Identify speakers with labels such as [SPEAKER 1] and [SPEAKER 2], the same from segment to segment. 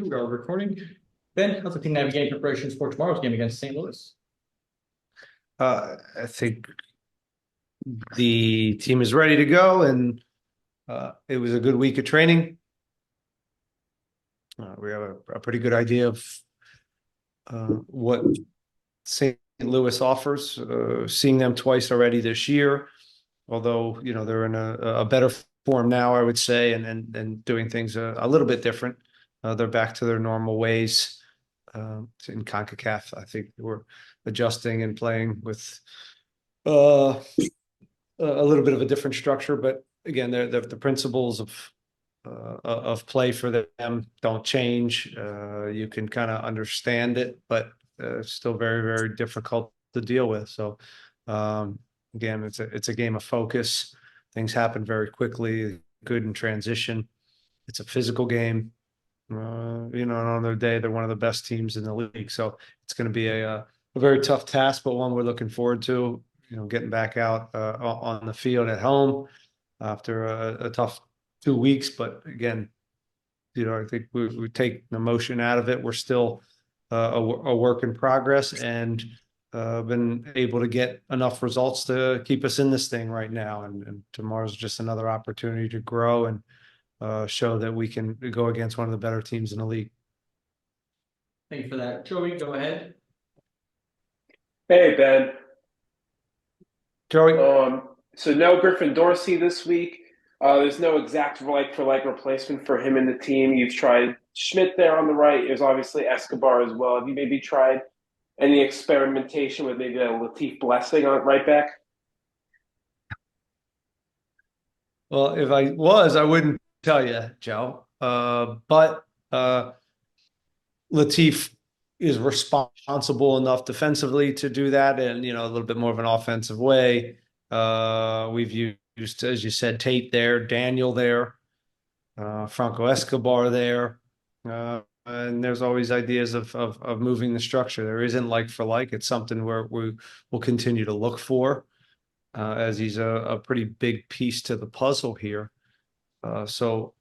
[SPEAKER 1] Okay, we are recording. Ben, how's the team navigating preparations for tomorrow's game against St. Louis?
[SPEAKER 2] I think the team is ready to go, and it was a good week of training. We have a pretty good idea of what St. Louis offers. Seeing them twice already this year, although they're in a better form now, I would say, and doing things a little bit different. They're back to their normal ways. In CONCACAF, I think we're adjusting and playing with a little bit of a different structure, but again, the principles of play for them don't change. You can kind of understand it, but still very, very difficult to deal with. So again, it's a game of focus. Things happen very quickly, good in transition. It's a physical game. And on their day, they're one of the best teams in the league. So it's going to be a very tough task, but one we're looking forward to. Getting back out on the field at home after a tough 2 weeks. But again, I think we take the emotion out of it. We're still a work in progress, and been able to get enough results to keep us in this thing right now. And tomorrow's just another opportunity to grow and show that we can go against one of the better teams in the league.
[SPEAKER 1] Thank you for that. Joey, go ahead.
[SPEAKER 3] Hey, Ben.
[SPEAKER 2] Joey?
[SPEAKER 3] So no Griffin Dorsey this week. There's no exact like-for-like replacement for him in the team. You've tried Schmidt there on the right. There's obviously Escobar as well. Have you maybe tried any experimentation with maybe a Latif Blessing on right back?
[SPEAKER 2] Well, if I was, I wouldn't tell you, Joe. But Latif is responsible enough defensively to do that, and a little bit more of an offensive way. We've used, as you said, Tate there, Daniel there, Franco Escobar there, and there's always ideas of moving the structure. There isn't like for like. It's something where we will continue to look for, as he's a pretty big piece to the puzzle here. So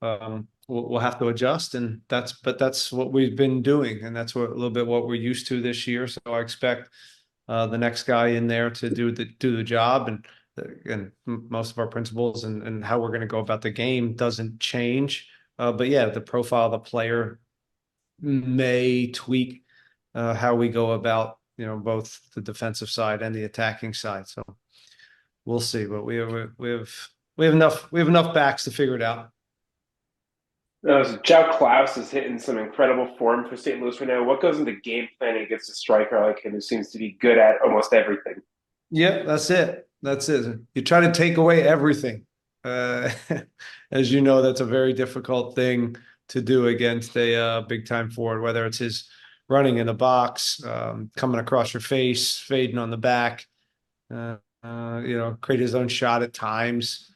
[SPEAKER 2] we'll have to adjust, and that's what we've been doing, and that's a little bit what we're used to this year. So I expect the next guy in there to do the job, and most of our principles and how we're going to go about the game doesn't change. But yeah, the profile of the player may tweak how we go about both the defensive side and the attacking side. So we'll see, but we have enough backs to figure it out.
[SPEAKER 3] So Joe Klaus is hitting some incredible form for St. Louis right now. What goes into game planning against a striker like him who seems to be good at almost everything?
[SPEAKER 2] Yeah, that's it. That's it. You try to take away everything. Uh, as you know, that's a very difficult thing to do against a big time forward, whether it's his running in the box, coming across your face, fading on the back, create his own shot at times,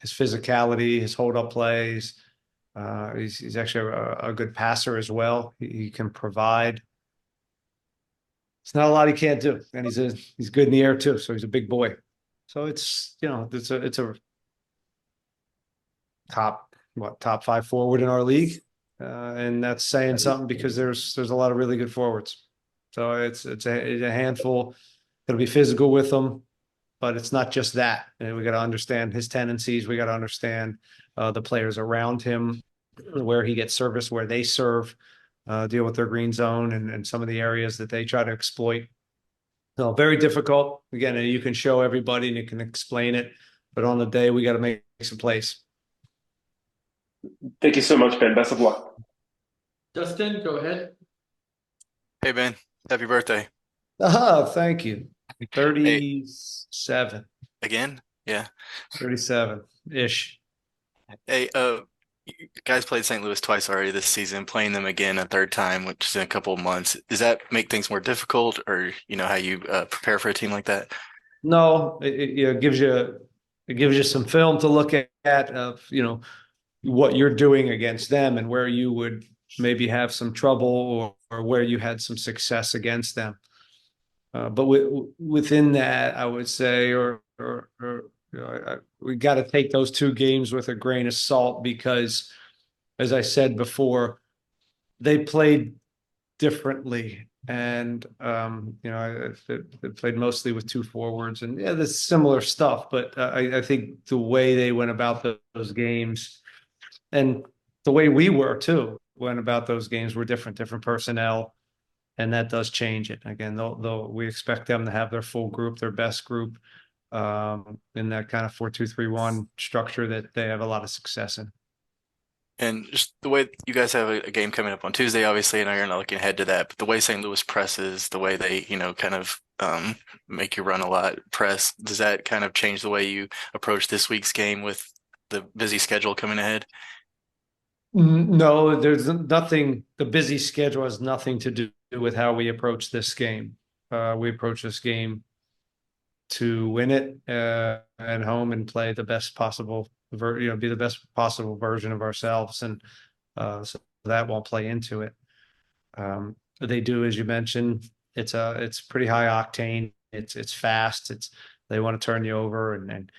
[SPEAKER 2] his physicality, his hold up plays. He's actually a good passer as well. He can provide. It's not a lot he can't do, and he's good in the air too. So he's a big boy. So it's a top five forward in our league, and that's saying something because there's a lot of really good forwards. So it's a handful. It'll be physical with them, but it's not just that. And we got to understand his tendencies. We got to understand the players around him, where he gets service, where they serve, deal with their green zone and some of the areas that they try to exploit. So very difficult. Again, you can show everybody and you can explain it, but on the day we got to make some plays.
[SPEAKER 3] Thank you so much, Ben. Best of luck.
[SPEAKER 1] Justin, go ahead.
[SPEAKER 4] Hey, Ben. Happy birthday.
[SPEAKER 2] Thank you.
[SPEAKER 4] Hey,
[SPEAKER 2] 37,
[SPEAKER 4] again? Yeah.
[SPEAKER 2] 37-ish.
[SPEAKER 4] Hey, you guys played St. Louis twice already this season, playing them again a third time, which is in a couple of months. Does that make things more difficult, or how you prepare for a team like that?
[SPEAKER 2] No, it gives you some film to look at of what you're doing against them and where you would maybe have some trouble, or where you had some success against them. But within that, I would say, we got to take those two games with a grain of salt, because, as I said before, they played differently. And they played mostly with two forwards, and yeah, there's similar stuff. But I think the way they went about those games, and the way we went about those games were different personnel, and that does change it. Again, we expect them to have their full group, their best group, in that kind of 4-2-3-1 structure that they have a lot of success in.
[SPEAKER 4] And just the way you guys have a game coming up on Tuesday, obviously, and you're not looking ahead to that, but the way St. Louis presses, the way they, kind of make you run a lot press, does that kind of change the way you approach this week's game with the busy schedule coming ahead?
[SPEAKER 2] No, there's nothing. The busy schedule has nothing to do with how we approach this game. We approach this game to win it at home and play the best possible, be the best possible version of ourselves, and so that won't play into it. They do, as you mentioned, it's pretty high octane. It's fast. They want to turn you over, and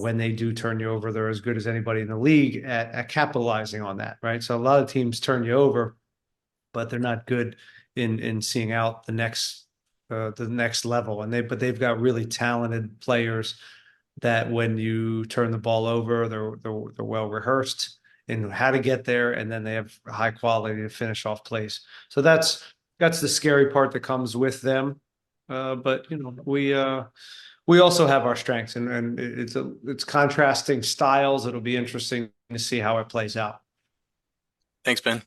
[SPEAKER 2] when they do turn you over, they're as good as anybody in the league at capitalizing on that, right? So a lot of teams turn you over, but they're not good in seeing out the next level. And they've got really talented players that when you turn the ball over, they're well rehearsed in how to get there, and then they have high quality to finish off plays. So that's the scary part that comes with them. But we also have our strengths, and it's contrasting styles. It'll be interesting to see how it plays out.
[SPEAKER 4] Thanks, Ben.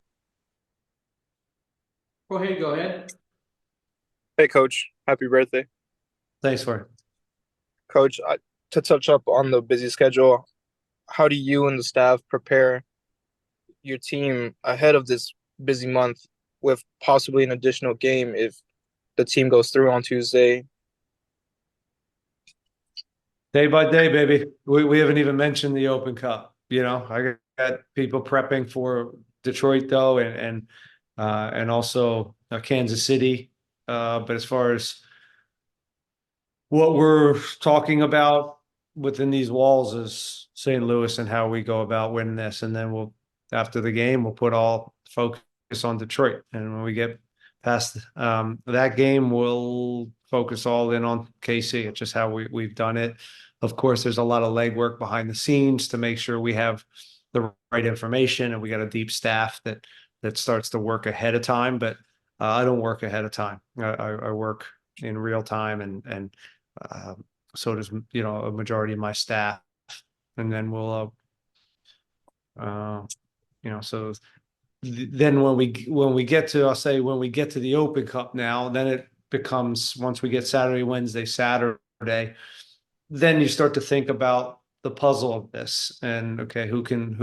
[SPEAKER 1] Go ahead.
[SPEAKER 5] Hey, Coach. Happy birthday.
[SPEAKER 2] Thanks for it.
[SPEAKER 5] Coach, to touch up on the busy schedule, how do you and the staff prepare your team ahead of this busy month with possibly an additional game if the team goes through on Tuesday?
[SPEAKER 2] Day by day, baby. We haven't even mentioned the Open Cup. I got people prepping for Detroit though, and also Kansas City. But as far as what we're talking about within these walls is St. Louis and how we go about winning this, and then after the game we'll put all focus on Detroit, and when we get past that game, we'll focus all in on KC. It's just how we've done it. Of course, there's a lot of legwork behind the scenes to make sure we have the right information, and we got a deep staff that starts to work ahead of time. But I don't work ahead of time. I work in real time, and so does a majority of my staff. And then we'll so then when we get to, I'll say, when we get to the Open Cup now, then it becomes, once we get Saturday, Wednesday, Saturday, then you start to think about the puzzle of this, and okay, who can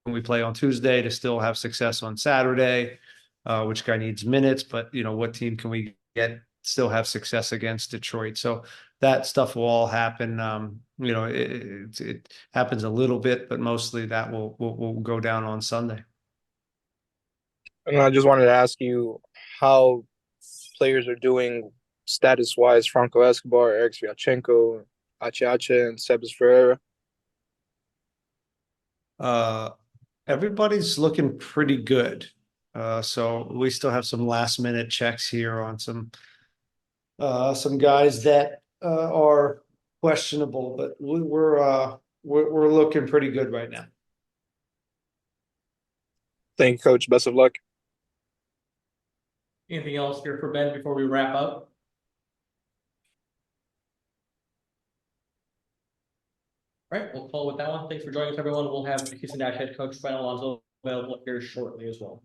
[SPEAKER 2] we play on Tuesday to still have success on Saturday? Which guy needs minutes, but what team can we still have success against Detroit? So that stuff will all happen. It happens a little bit, but mostly that will go down on Sunday.
[SPEAKER 5] And I just wanted to ask you how players are doing status-wise. Franco Escobar, Eric Sviatchenko, Ache, and Sebas Ferreira.
[SPEAKER 2] Everybody's looking pretty good. So we still have some last-minute checks here on some guys that are questionable, but we're looking pretty good right now.
[SPEAKER 5] Thank you, Coach. Best of luck.
[SPEAKER 1] Anything else here for Ben before we wrap up? All right, we'll call with that one. Thanks for joining us, everyone. We'll have the Houston Dash head coach Ben Alonso available here shortly as well.